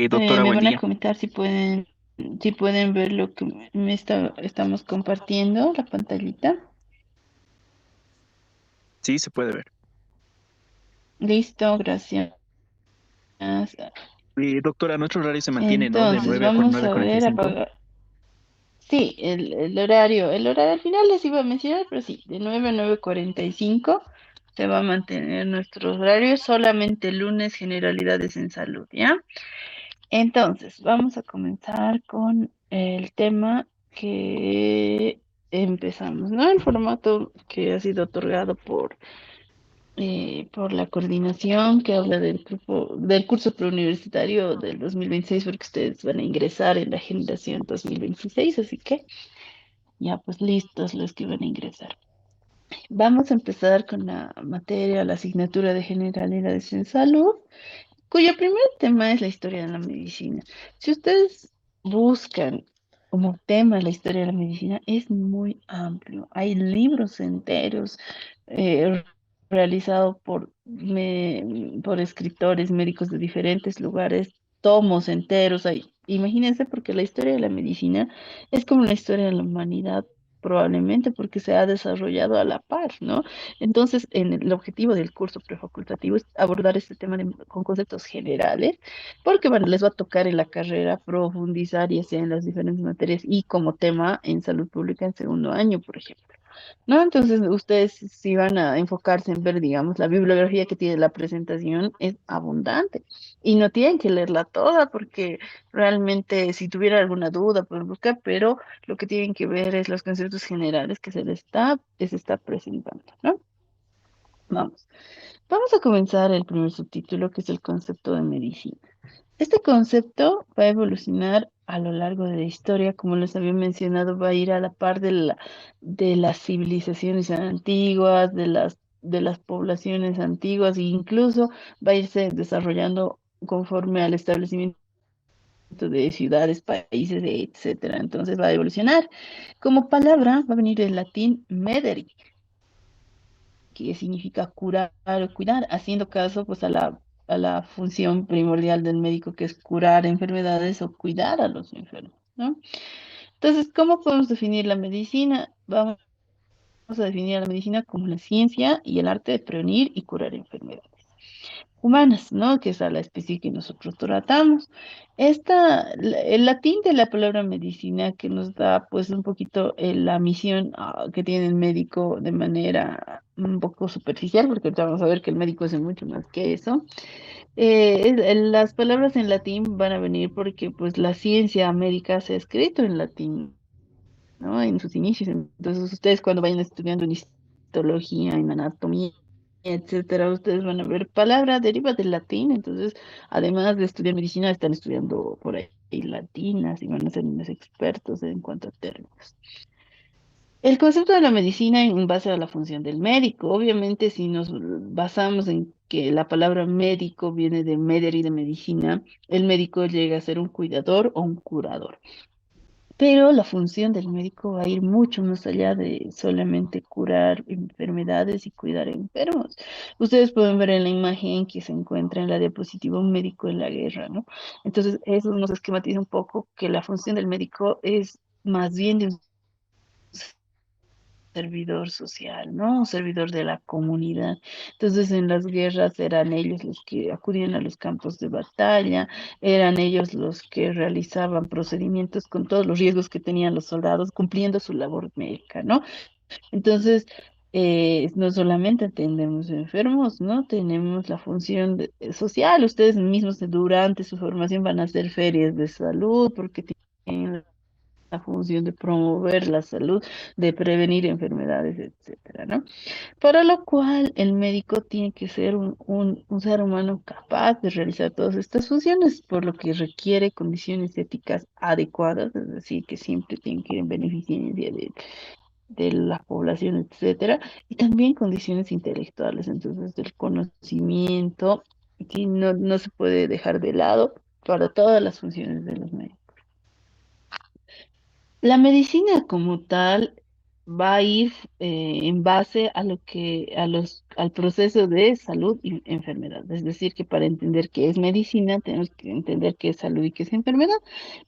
Doctora, Me buen van a día. comentar si pueden ver lo que estamos compartiendo, la pantallita. Sí, se puede ver. Listo, gracias. Doctora, nuestro horario se mantiene, ¿no? De Entonces, 9 a vamos nueve a cuarenta y ver, cinco. apagar. Sí, el horario al final les iba a mencionar, pero sí, de 9 a 9:45 se va a mantener nuestro horario, solamente lunes generalidades en salud, ¿ya? Entonces, vamos a comenzar con el tema que empezamos, ¿no? El formato que ha sido otorgado por la coordinación que habla del grupo, del curso preuniversitario del 2026, porque ustedes van a ingresar en la generación 2026, así que ya pues listos los que van a ingresar. Vamos a empezar con la materia, la asignatura de generalidades en salud, cuyo primer tema es la historia de la medicina. Si ustedes buscan como tema la historia de la medicina, es muy amplio. Hay libros enteros eh, realizados por escritores médicos de diferentes lugares, tomos enteros. Imagínense, porque la historia de la medicina es como la historia de la humanidad, probablemente porque se ha desarrollado a la par, ¿no? Entonces, el objetivo del curso prefacultativo es abordar este tema con conceptos generales, porque bueno, les va a tocar en la carrera profundizar ya sea en las diferentes materias y como tema en salud pública en segundo año, por ejemplo. ¿No? Entonces, ustedes si van a enfocarse en ver, digamos, la bibliografía que tiene la presentación es abundante y no tienen que leerla toda porque realmente si tuviera alguna duda pueden buscar, pero lo que tienen que ver es los conceptos generales que se está presentando, ¿no? Vamos. Vamos a comenzar el primer subtítulo, que es el concepto de medicina. Este concepto va a evolucionar a lo largo de la historia, como les había mencionado, va a ir a la par de las civilizaciones antiguas, de las poblaciones antiguas, e incluso va a irse desarrollando conforme al establecimiento de ciudades, países, etcétera. Entonces va a evolucionar. Como palabra va a venir del latín medere, que significa curar o cuidar, haciendo caso pues a la función primordial del médico, que es curar enfermedades o cuidar a los enfermos, ¿no? Entonces, ¿cómo podemos definir la medicina? Vamos a definir a la medicina como la ciencia y el arte de prevenir y curar enfermedades humanas, ¿no? Que es a la especie que nosotros tratamos. El latín de la palabra medicina que nos da pues un poquito la misión que tiene el médico de manera un poco superficial, porque ahorita vamos a ver que el médico es mucho más que eso. Las palabras en latín van a venir porque pues la ciencia médica se ha escrito en latín, ¿no? En sus inicios. Entonces, ustedes cuando vayan estudiando en histología, en anatomía, etcétera, ustedes van a ver palabras deriva del latín. Entonces, además de estudiar medicina, están estudiando por ahí latinas y van a ser unos expertos en cuanto a términos. El concepto de la medicina en base a la función del médico. Obviamente, si nos basamos en que la palabra médico viene de meder y de medicina, el médico llega a ser un cuidador o un curador. Pero la función del médico va a ir mucho más allá de solamente curar enfermedades y cuidar enfermos. Ustedes pueden ver en la imagen que se encuentra en la diapositiva un médico en la guerra, ¿no? Entonces, eso nos esquematiza un poco que la función del médico es más bien de un servidor social, ¿no? Un servidor de la comunidad. Entonces, en las guerras eran ellos los que acudían a los campos de batalla, eran ellos los que realizaban procedimientos con todos los riesgos que tenían los soldados, cumpliendo su labor médica, ¿no? Entonces, no solamente atendemos enfermos, ¿no? Tenemos la función social. Ustedes mismos durante su formación van a hacer ferias de salud porque tienen la función de promover la salud, de prevenir enfermedades, etcétera, ¿no? Para lo cual el médico tiene que ser un ser humano capaz de realizar todas estas funciones, por lo que requiere condiciones éticas adecuadas, es decir, que siempre tienen que ir en beneficencia de la población, etcétera, y también condiciones intelectuales, entonces el conocimiento que no se puede dejar de lado para todas las funciones de los médicos. La medicina como tal va a ir en base a al proceso de salud y enfermedad. Es decir, que para entender qué es medicina, tenemos que entender qué es salud y qué es enfermedad,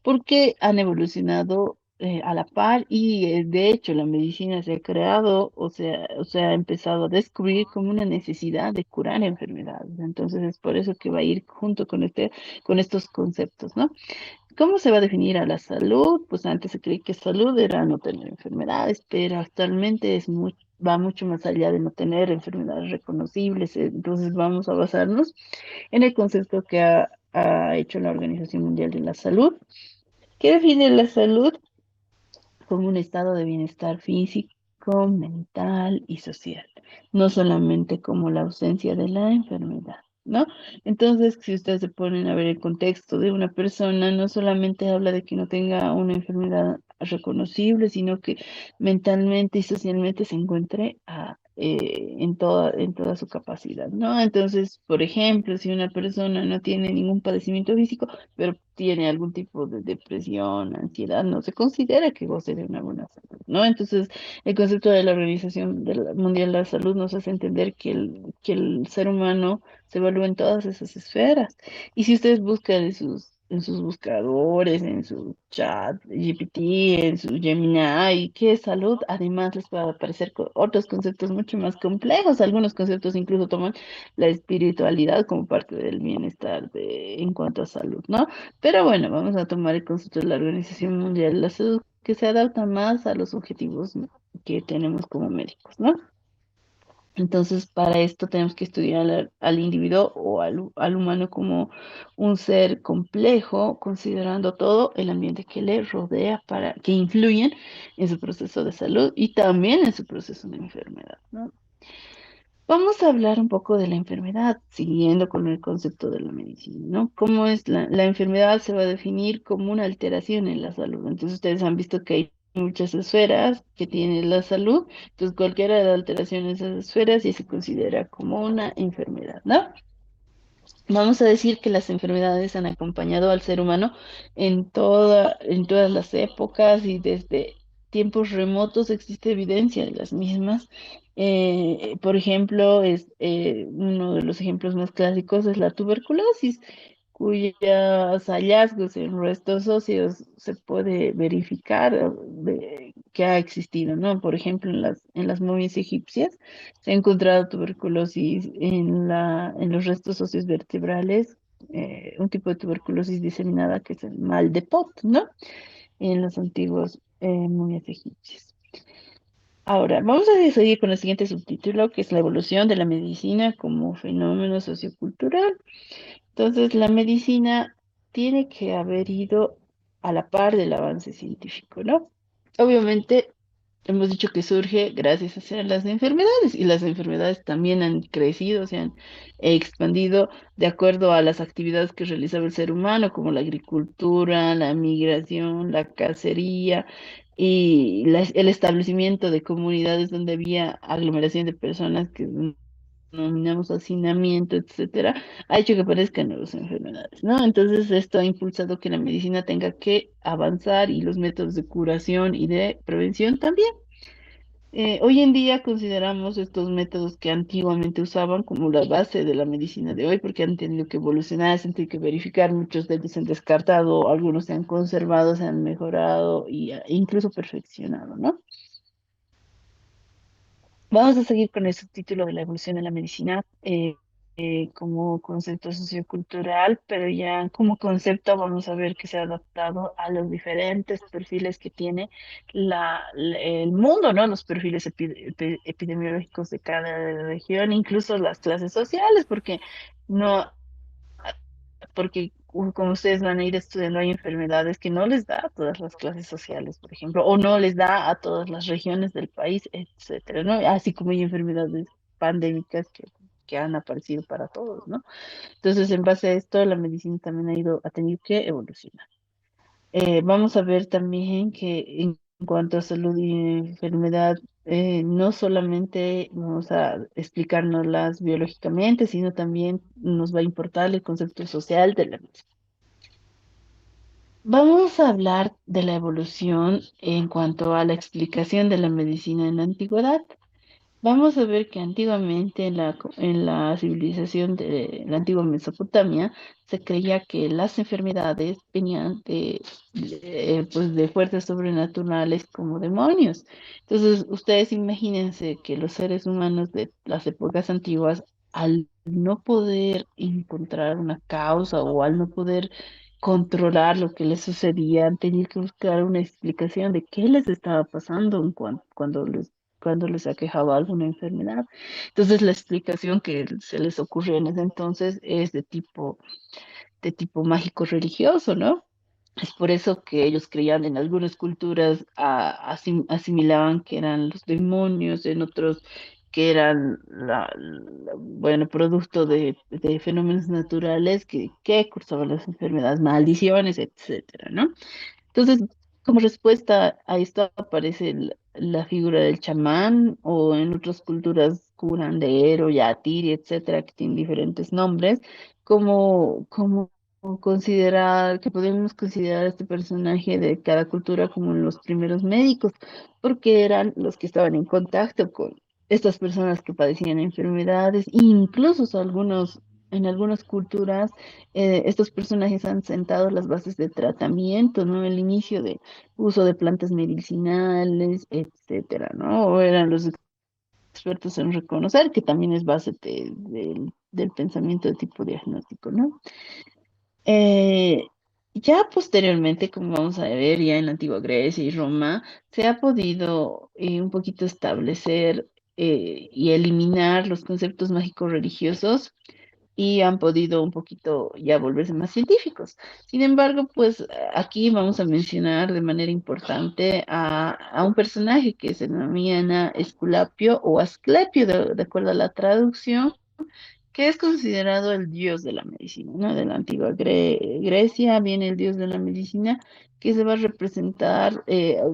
porque han evolucionado a la par y de hecho la medicina se ha creado o se ha empezado a descubrir como una necesidad de curar enfermedades. Entonces es por eso que va a ir junto con con estos conceptos, ¿no? ¿Cómo se va a definir a la salud? Pues antes se creía que salud era no tener enfermedades, pero actualmente va mucho más allá de no tener enfermedades reconocibles. Entonces vamos a basarnos en el concepto que ha hecho la Organización Mundial de la Salud, que define la salud como un estado de bienestar físico, mental y social, no solamente como la ausencia de la enfermedad, ¿no? Entonces, si ustedes se ponen a ver el contexto de una persona, no solamente habla de que no tenga una enfermedad reconocible, sino que mentalmente y socialmente se encuentre en toda su capacidad, ¿no? Entonces, por ejemplo, si una persona no tiene ningún padecimiento físico, pero tiene algún tipo de depresión, ansiedad, no se considera que goce de una buena salud, ¿no? Entonces, el concepto de la Mundial de la Salud nos hace entender que que el ser humano se evalúa en todas esas esferas. Y si ustedes buscan en sus buscadores, en su chat, GPT, en su Gemini, ¿qué es salud? Además, les va a aparecer otros conceptos mucho más complejos. Algunos conceptos incluso toman la espiritualidad como parte del bienestar en cuanto a salud, ¿no? Pero bueno, vamos a tomar el concepto de la Organización Mundial de la Salud, que se adapta más a los objetivos, ¿no?, que tenemos como médicos, ¿no? Entonces, para esto tenemos que estudiar al individuo o al humano como un ser complejo, considerando todo el ambiente que le rodea para que influyen en su proceso de salud y también en su proceso de enfermedad, ¿no? Vamos a hablar un poco de la enfermedad, siguiendo con el concepto de la medicina, ¿no? ¿Cómo es la enfermedad? Se va a definir como una alteración en la salud. Entonces, ustedes han visto que hay muchas esferas que tiene la salud. Entonces, cualquiera de las alteraciones en esas esferas ya se considera como una enfermedad, ¿no? Vamos a decir que las enfermedades han acompañado al ser humano en todas las épocas y desde tiempos remotos existe evidencia de las mismas. Por ejemplo, uno de los ejemplos más clásicos es la tuberculosis, cuyos hallazgos en restos óseos se puede verificar que ha existido, ¿no? Por ejemplo, en las momias egipcias se ha encontrado tuberculosis en los restos óseos vertebrales, un tipo de tuberculosis diseminada que es el mal de Pot, ¿no? En los antiguos momias egipcias. Ahora, vamos a seguir con el siguiente subtítulo, que es la evolución de la medicina como fenómeno sociocultural. Entonces, la medicina tiene que haber ido a la par del avance científico, ¿no? Obviamente, hemos dicho que surge gracias a las enfermedades y las enfermedades también han crecido, se han expandido de acuerdo a las actividades que realizaba el ser humano, como la agricultura, la migración, la cacería y el establecimiento de comunidades donde había aglomeración de personas que denominamos hacinamiento, etcétera, ha hecho que aparezcan nuevas enfermedades, ¿no? Entonces, esto ha impulsado que la medicina tenga que avanzar y los métodos de curación y de prevención también. Hoy en día consideramos estos métodos que antiguamente usaban como la base de la medicina de hoy, porque han tenido que evolucionar, se han tenido que verificar, muchos de ellos se han descartado, algunos se han conservado, se han mejorado e incluso perfeccionado, ¿no? Vamos a seguir con el subtítulo de la evolución de la medicina como concepto sociocultural, pero ya como concepto vamos a ver que se ha adaptado a los diferentes perfiles que tiene el mundo, ¿no? Los perfiles epidemiológicos de cada región, incluso las clases sociales, no, como ustedes van a ir estudiando, hay enfermedades que no les da a todas las clases sociales, por ejemplo, o no les da a todas las regiones del país, etcétera, ¿no? Así como hay enfermedades pandémicas que han aparecido para todos, ¿no? Entonces, en base a esto, la medicina también ha tenido que evolucionar. Vamos a ver también que en cuanto a salud y enfermedad, no solamente vamos a explicárnoslas biológicamente, sino también nos va a importar el concepto social de la misma. Vamos a hablar de la evolución en cuanto a la explicación de la medicina en la antigüedad. Vamos a ver que antiguamente en la civilización de la antigua Mesopotamia se creía que las enfermedades venían pues de fuerzas sobrenaturales como demonios. Entonces, ustedes imagínense que los seres humanos de las épocas antiguas, al no poder encontrar una causa o al no poder controlar lo que les sucedía, han tenido que buscar una explicación de qué les estaba pasando cuando les aquejaba alguna enfermedad. Entonces, la explicación que se les ocurrió en ese entonces es de tipo mágico religioso, ¿no? Es por eso que ellos creían en algunas culturas, asimilaban que eran los demonios, en otros que eran bueno, producto de fenómenos naturales que cursaban las enfermedades, maldiciones, etcétera, ¿no? Entonces, como respuesta a esto aparece la figura del chamán o en otras culturas curandero, yatiri, etcétera, que tienen diferentes nombres, como considerar, que podemos considerar a este personaje de cada cultura como los primeros médicos, porque eran los que estaban en contacto con estas personas que padecían enfermedades, incluso en algunas culturas estos personajes han sentado las bases de tratamiento, ¿no? El inicio de uso de plantas medicinales, etcétera, ¿no? O eran los expertos en reconocer, que también es base del pensamiento de tipo diagnóstico, ¿no? Eh, ya posteriormente, como vamos a ver, ya en la antigua Grecia y Roma, se ha podido un poquito establecer y eliminar los conceptos mágicos religiosos y han podido un poquito ya volverse más científicos. Sin embargo, pues aquí vamos a mencionar de manera importante a un personaje que se denomina Esculapio o Asclepio, de acuerdo a la traducción, que es considerado el dios de la medicina, ¿no? De la antigua Grecia viene el dios de la medicina que se va a representar,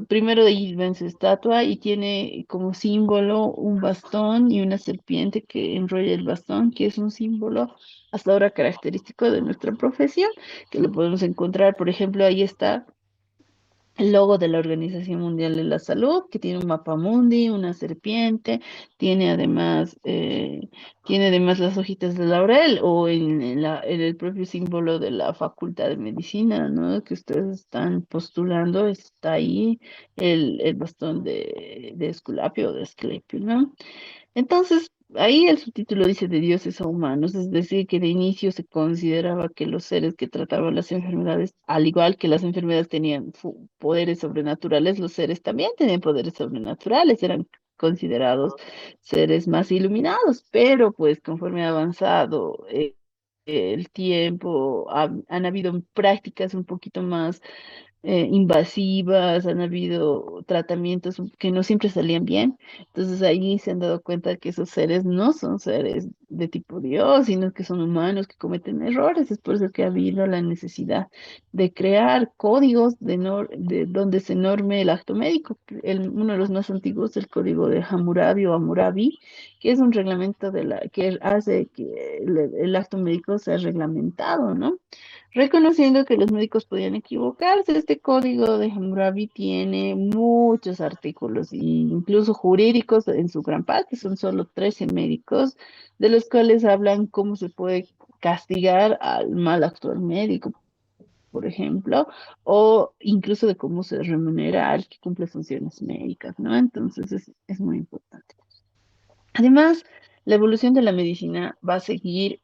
primero de ahí ven su estatua y tiene como símbolo un bastón y una serpiente que enrolla el bastón, que es un símbolo hasta ahora característico de nuestra profesión, que lo podemos encontrar, por ejemplo, ahí está el logo de la Organización Mundial de la Salud, que tiene un mapa mundi, una serpiente, tiene además, eh, tiene además las hojitas de laurel o en el propio símbolo de la Facultad de Medicina, ¿no? Que ustedes están postulando, está ahí el bastón de Esculapio o de Asclepio, ¿no? Entonces, ahí el subtítulo dice de dioses a humanos, es decir, que de inicio se consideraba que los seres que trataban las enfermedades, al igual que las enfermedades tenían poderes sobrenaturales, los seres también tenían poderes sobrenaturales, eran considerados seres más iluminados, pero pues conforme ha avanzado el tiempo, han habido prácticas un poquito más invasivas, han habido tratamientos que no siempre salían bien. Entonces ahí se han dado cuenta que esos seres no son seres de tipo Dios, sino que son humanos que cometen errores. Es por eso que ha habido la necesidad de crear códigos de donde se norme el acto médico. Uno de los más antiguos, el código de Hammurabi o Hammurabi, que es un reglamento que hace que el acto médico sea reglamentado, ¿no? Reconociendo que los médicos podían equivocarse, este código de Hammurabi tiene muchos artículos, incluso jurídicos en su gran parte, son solo 13 médicos, de los cuales hablan cómo se puede castigar al mal actuar médico, por ejemplo, o incluso de cómo se remunera al que cumple funciones médicas, ¿no? Entonces es muy importante. Además, la evolución de la medicina va a seguir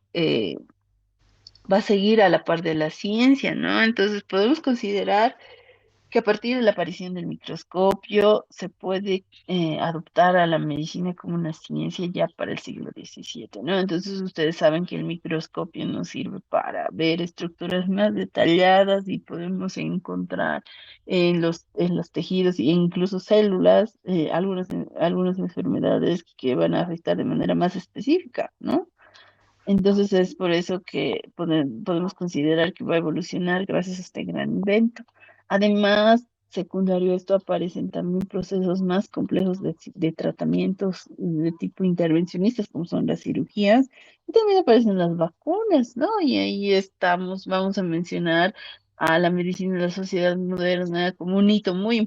a la par de la ciencia, ¿no? Entonces podemos considerar que a partir de la aparición del microscopio se puede adoptar a la medicina como una ciencia ya para el siglo XVII, ¿no? Entonces ustedes saben que el microscopio nos sirve para ver estructuras más detalladas y podemos encontrar en los tejidos e incluso células algunas enfermedades que van a afectar de manera más específica, ¿no? Entonces es por eso que podemos considerar que va a evolucionar gracias a este gran invento. Además, secundario a esto aparecen también procesos más complejos de tratamientos de tipo intervencionistas, como son las cirugías, y también aparecen las vacunas, ¿no? Y ahí estamos, vamos a mencionar a la medicina de la sociedad moderna como un hito muy importante